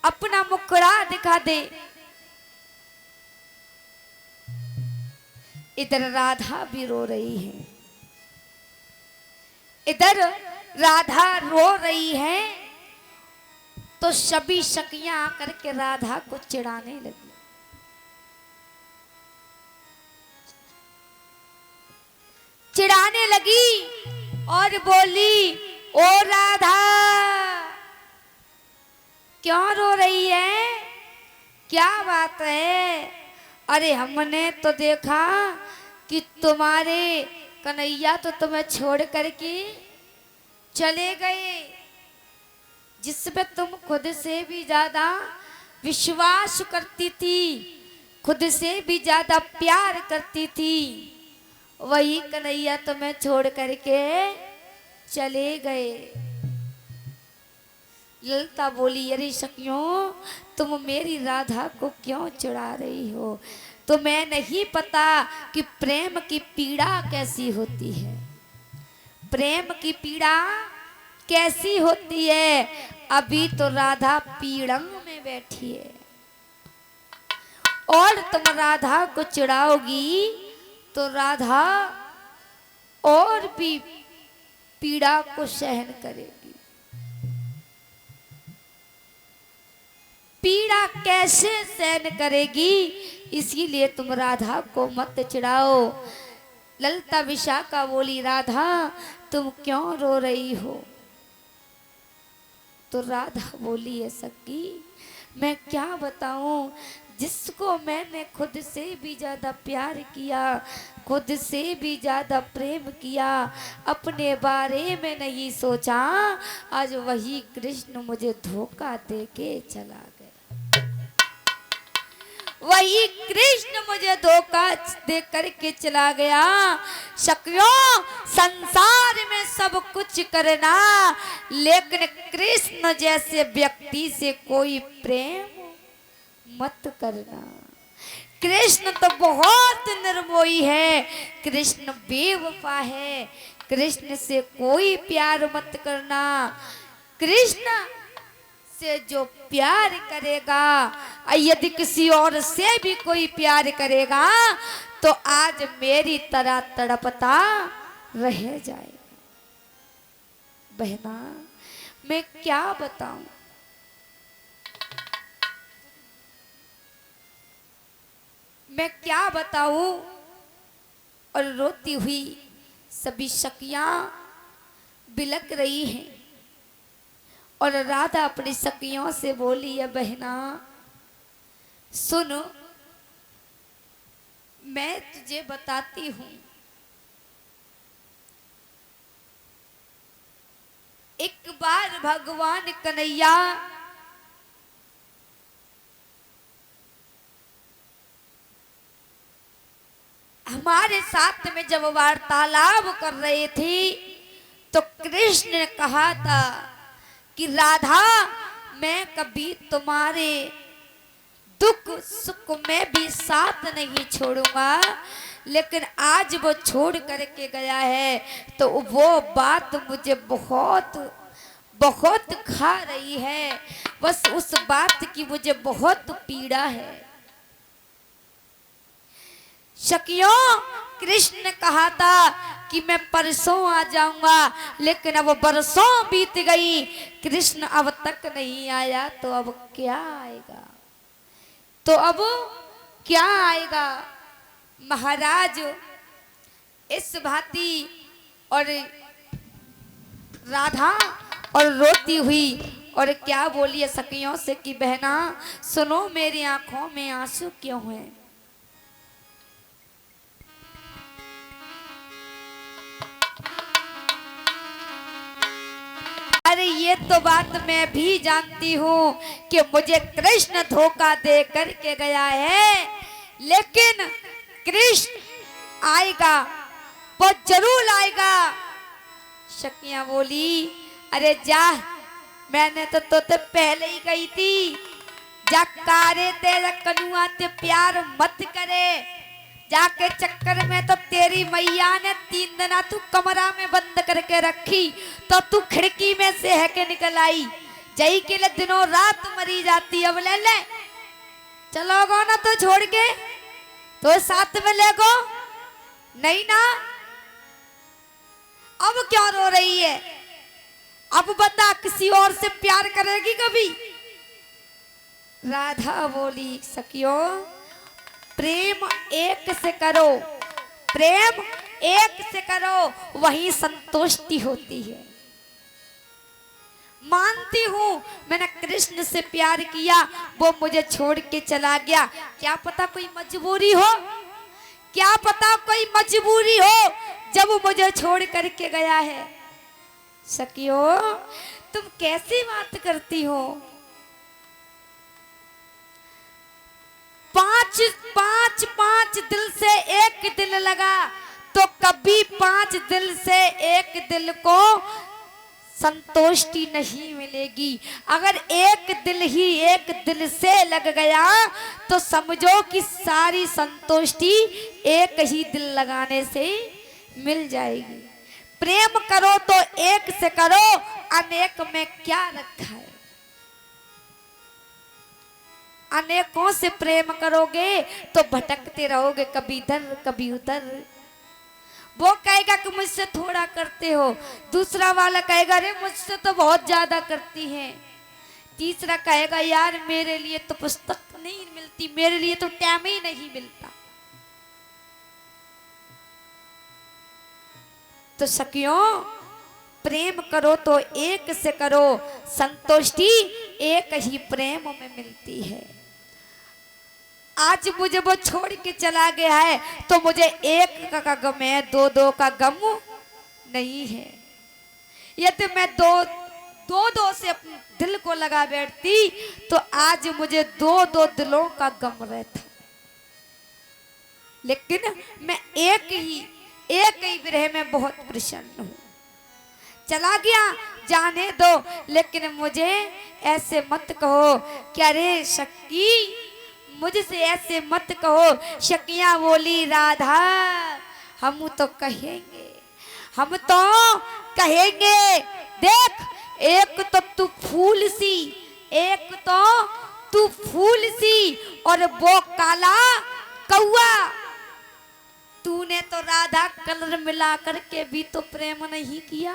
अपना मुखड़ा दिखा दे। इधर राधा भी रो रही है, इधर राधा रो रही है, तो सभी सखियां आकर के राधा को चिढ़ाने लगी। चिढ़ाने लगी और बोली, ओ राधा क्यों रो रही है, क्या बात है? अरे हमने तो देखा कि तुम्हारे कन्हैया तो तुम्हें छोड़ करके चले गए, जिसपे तुम खुद से भी ज्यादा विश्वास करती थी, खुद से भी ज्यादा प्यार करती थी, वही कन्हैया तुम्हें छोड़ करके चले गए। ललिता बोली, अरे सखियों तुम मेरी राधा को क्यों चिढ़ा रही हो? तुम्हें नहीं पता कि प्रेम की पीड़ा कैसी होती है, प्रेम की पीड़ा कैसी होती है। अभी तो राधा पीड़ंग में बैठी है और तुम राधा को चिढ़ाओगी तो राधा और भी पीड़ा को सहन करेगी। पीड़ा कैसे सहन करेगी, इसीलिए तुम राधा को मत चिढ़ाओ। ललिता विशाखा बोली, राधा तुम क्यों रो रही हो? तो राधा बोली, है सखी मैं क्या बताऊं, जिसको मैंने खुद से भी ज्यादा प्यार किया, खुद से भी ज्यादा प्रेम किया, अपने बारे में नहीं सोचा, आज वही कृष्ण मुझे धोखा दे के चला गया। वही कृष्ण मुझे धोखा दे करके चला गया। सखियों संसार में सब कुछ करना, लेकिन कृष्ण जैसे व्यक्ति से कोई प्रेम मत करना। कृष्ण तो बहुत निर्मोही है, कृष्ण बेवफा है, कृष्ण से कोई प्यार मत करना। कृष्ण से जो प्यार करेगा, यदि किसी और से भी कोई प्यार करेगा तो आज मेरी तरह तड़पता रह जाएगा। बहना मैं क्या बताऊं, मैं क्या बताऊं। और रोती हुई सभी सखियां बिलक रही हैं और राधा अपनी सखियों से बोली, है बहना सुनो मैं तुझे बताती हूं, एक बार भगवान कन्हैया हमारे साथ में जब वार्तालाप कर रहे थे तो कृष्ण ने कहा था कि राधा मैं कभी तुम्हारे दुख सुख में भी साथ नहीं छोड़ूंगा, लेकिन आज वो छोड़ करके गया है तो वो बात मुझे बहुत बहुत खा रही है, बस उस बात की मुझे बहुत पीड़ा है। सखियों कृष्ण ने कहा था कि मैं परसों आ जाऊंगा, लेकिन अब बरसों बीत गई, कृष्ण अब तक नहीं आया, तो अब क्या आएगा, तो अब क्या आएगा। महाराज इस भांति और राधा और रोती हुई और क्या बोली सखियों से कि बहना सुनो मेरी आंखों में आंसू क्यों हैं। अरे ये तो बात मैं भी जानती हूँ कि मुझे कृष्ण धोखा दे करके गया है, लेकिन कृष्ण आएगा, वो जरूर आएगा। सखियां बोली, अरे जा मैंने तो तुझे पहले ही कही थी, जा कारे तेरा कनुआ ते प्यार मत करे, जाके चक्कर में तो तेरी मैया ने 3 दिन तू कमरा में बंद करके रखी, तो तू खिड़की में से है के निकल आई, जई के लिए दिनों रात मरी जाती। अब ले ले चलोगो ना तो छोड़ के, तो साथ में ले गो नहीं ना। अब क्या रो रही है? अब बता किसी और से प्यार करेगी कभी? राधा बोली सखियों, प्रेम एक से करो, प्रेम एक से करो, वही संतुष्टि होती है। मानती हूं मैंने कृष्ण से प्यार किया, वो मुझे छोड़ के चला गया, क्या पता कोई मजबूरी हो, क्या पता कोई मजबूरी हो जब वो मुझे छोड़ करके गया है। सखियों तुम कैसी बात करती हो? पांच दिल से एक दिल लगा, तो कभी 5 दिल से एक दिल को संतुष्टि नहीं मिलेगी। अगर एक दिल ही एक दिल से लग गया तो समझो कि सारी संतुष्टि एक ही दिल लगाने से मिल जाएगी। प्रेम करो तो एक से करो, अनेक में क्या रखा है? अनेकों से प्रेम करोगे तो भटकते रहोगे, कभी इधर कभी उधर। वो कहेगा कि मुझसे थोड़ा करते हो, दूसरा वाला कहेगा अरे मुझसे तो बहुत ज्यादा करती हैं, तीसरा कहेगा यार मेरे लिए तो पुस्तक नहीं मिलती, मेरे लिए तो टाइम ही नहीं मिलता। तो सखियों प्रेम करो तो एक से करो, संतुष्टि एक ही प्रेम में मिलती है। आज मुझे वो छोड़ के चला गया है तो मुझे एक का गम है, दो का गम नहीं है। यदि मैं दो से अपने दिल को लगा बैठती तो आज मुझे दो दिलों का गम रहता, लेकिन मैं एक ही विरह में बहुत प्रसन्न हूं। चला गया जाने दो, लेकिन मुझे ऐसे मत कहो कि अरे शक्की, मुझसे ऐसे मत कहो। शकिया बोली राधा हम तो कहेंगे, देख एक तो तू फूल सी और वो काला कौआ। तूने तो राधा कलर मिला करके भी तो प्रेम नहीं किया।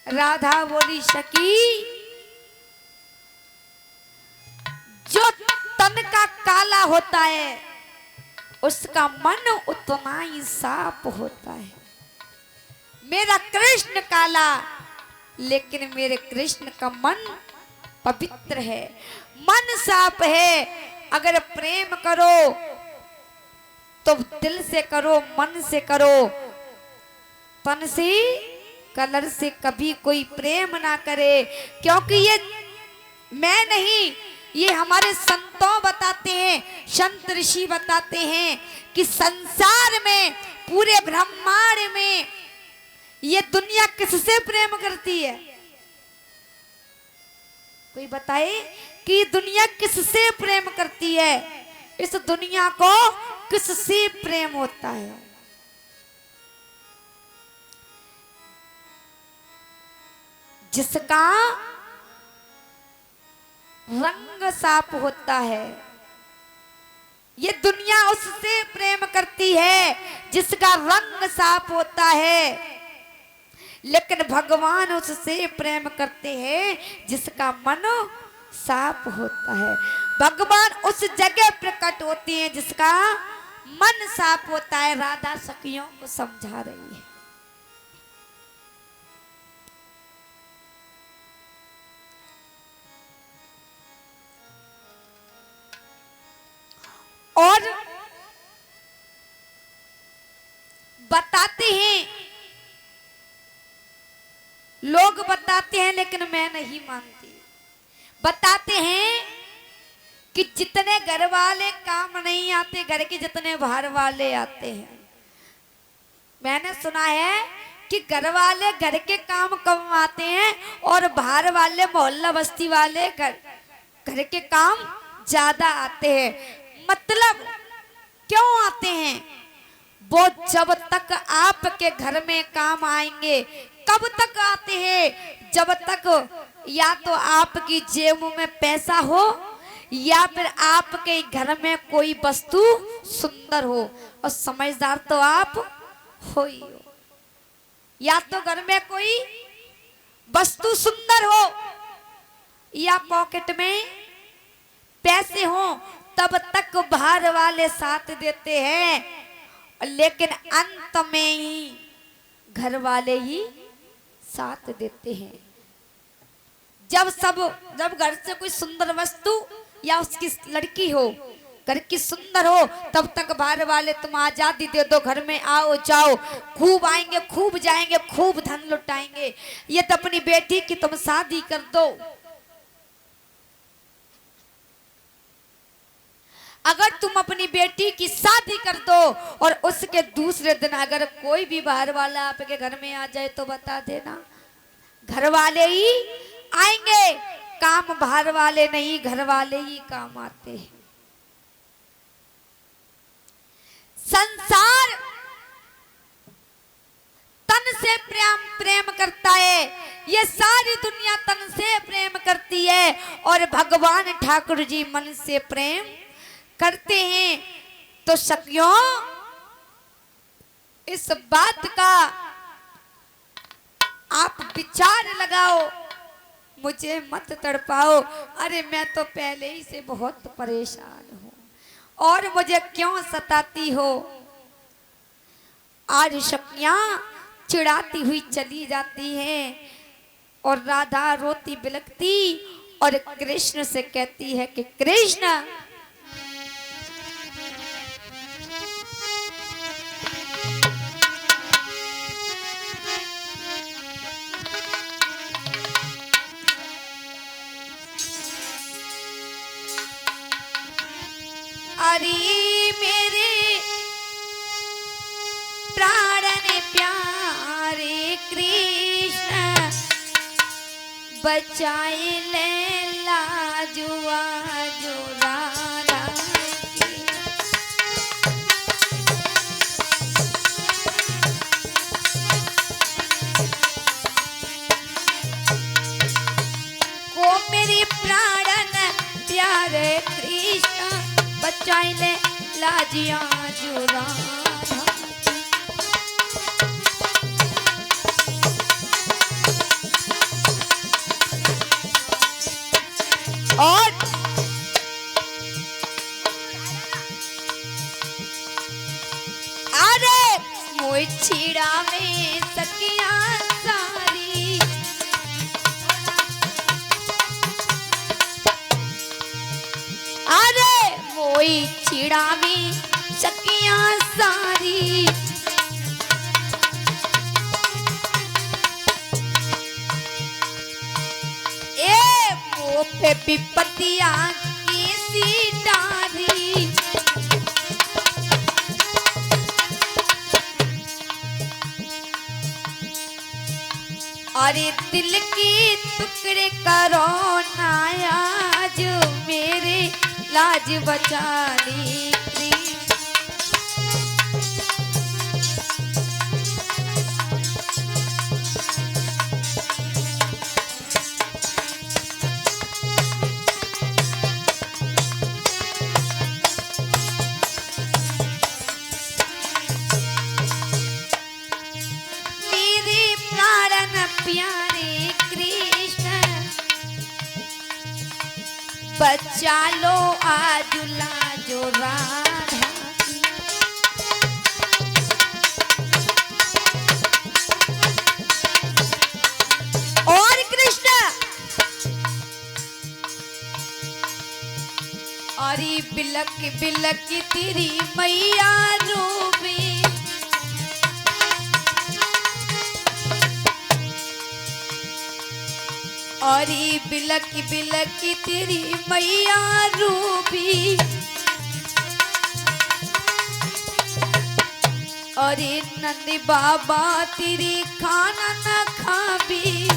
राधा बोली सखी, जो तन का काला होता है उसका मन उतना ही साफ होता है। मेरा कृष्ण काला, लेकिन मेरे कृष्ण का मन पवित्र है, मन साफ है। अगर प्रेम करो तो दिल से करो, मन से करो, तन से कलर से कभी कोई प्रेम ना करे। क्योंकि ये मैं नहीं, ये हमारे संतों बताते हैं, संत ऋषि बताते हैं कि संसार में, पूरे ब्रह्मांड में ये दुनिया किससे प्रेम करती है? कोई बताए कि दुनिया किससे प्रेम करती है? इस दुनिया को किससे प्रेम होता है? जिसका रंग साफ होता है, ये दुनिया उससे प्रेम करती है जिसका रंग साफ होता है। लेकिन भगवान उससे प्रेम करते हैं जिसका मन साफ होता है। भगवान उस जगह प्रकट होते हैं जिसका मन साफ होता है। राधा सखियों को समझा रही है। और बताते हैं, लोग बताते हैं लेकिन मैं नहीं मानती। बताते हैं कि जितने घर वाले काम नहीं आते, घर के जितने बाहर वाले आते हैं। मैंने सुना है कि घर वाले घर के काम कम आते हैं और बाहर वाले मोहल्ला बस्ती वाले घर के काम ज्यादा आते हैं। मतलब क्यों आते हैं? वो जब तक आपके घर में काम आएंगे कब तक आते हैं? जब तक या तो आपकी जेब में पैसा हो या फिर आपके घर में कोई वस्तु सुंदर हो, और समझदार तो आप हो ही हो। या तो घर में कोई वस्तु सुंदर हो या पॉकेट में पैसे हो, तब तक बाहर वाले साथ देते हैं, लेकिन अंत में ही घर वाले ही साथ देते हैं। जब घर से कोई सुंदर वस्तु या उसकी लड़की हो, घर की सुंदर हो, तब तक बाहर वाले तुम आजादी दे दो, घर में आओ जाओ, खूब आएंगे, खूब जाएंगे, खूब धन लुटाएंगे। ये तो अपनी बेटी की तुम शादी कर दो। अगर तुम अपनी बेटी की शादी कर दो और उसके दूसरे दिन अगर कोई भी बाहर वाला आपके घर में आ जाए तो बता देना, घर वाले ही आएंगे, काम बाहर वाले नहीं, घर वाले ही काम आते हैं। संसार तन से प्रेम करता है, ये सारी दुनिया तन से प्रेम करती है, और भगवान ठाकुर जी मन से प्रेम करते हैं। तो सखियों, इस बात का आप विचार लगाओ, मुझे मत तड़पाओ। अरे मैं तो पहले ही से बहुत परेशान हूं, और मुझे क्यों सताती हो? आज सखियां चिढ़ाती हुई चली जाती हैं, और राधा रोती बिलखती और कृष्ण से कहती है कि कृष्ण, अरे मेरे प्राणन प्यारे कृष्ण, बचाए ले लाजुआ जो राधा की। को मेरे प्राणन प्यारे कृष्ण, बचाए ले लाजिया जो राधा। और अरे मोई छीड़ा में सकिया सारी, अरे मोई छीड़ा में सकिया सारी, पे विपत्तिया की सी डारी। अरे दिल की टुकड़े करो नाया, जो मेरे लाज बचा ली। प्यारे कृष्ण, बचा लो आजुला जो राधा की। और कृष्ण, अरे बिलक बिलक तेरी मैया रोवे, और बिलक बिलक तेरी मैया रूबी, और नंद बाबा तेरी खाना न खाबी।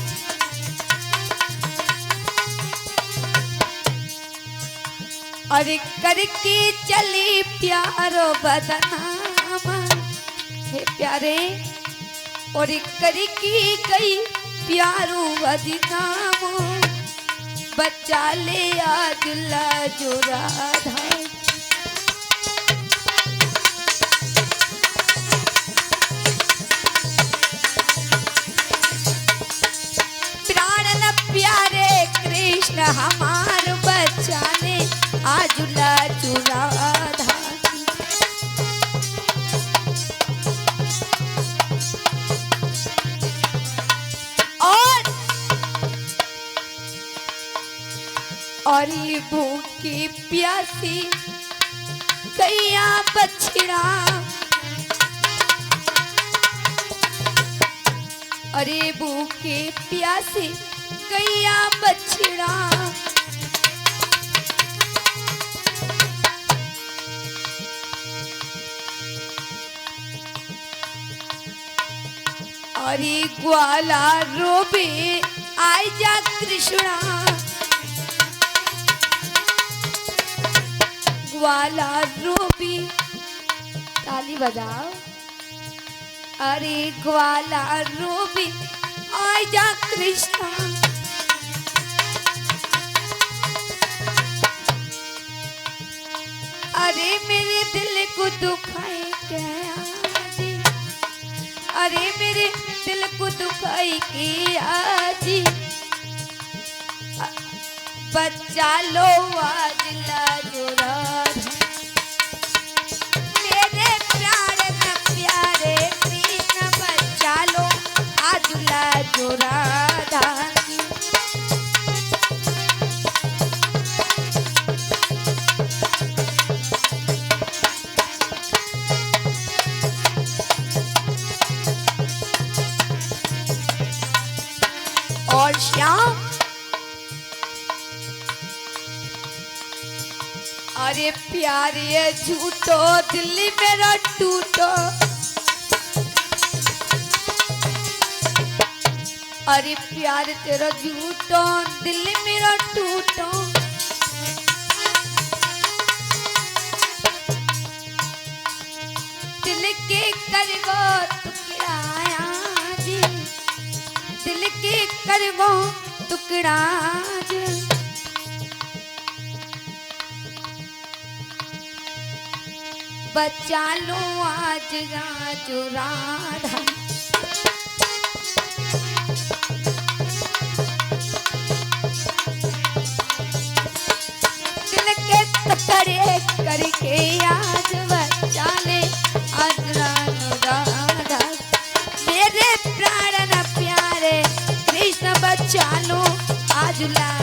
अरे करके चली प्यारो बदनाम। हे प्यारे, और करी की गई प्यारू बदनाम बच्चा ले आज लाजो राधा। प्राण प्यारे कृष्ण हमार बच्चा ने आज लाजो राधा। और ये भूखी प्यासी गैया बछड़ा, अरे भूखे प्यासी गैया बछड़ा, अरे ग्वाला रोबे आई जा कृष्णा, ग्वाला रोबी ताली बजाओ। अरे ग्वाला रोबी आई जा कृष्णा, अरे मेरे दिल को दुखाए क्या जी, अरे मेरे दिल को दुखाई किया जी, बच्चा लो आज लाजो राधा। मेरे प्यारे न प्यारे कृष्ण बच्चा लो आज लाजो राधा। और श्याम अरे प्यारे झूठो दिल मेरा टूटो, अरे प्यार तेरा झूठो दिल मेरा टूटो, दिल के करवो टुकड़ाया जी, दिल के करवो टुकड़ा जी, बच्चा लो आज लाजो राधा। दिल के टुकड़े करके आज बच्चा ले आज लाजो राधा। मेरे प्राण न प्यारे कृष्ण बच्चा लो आज लाजो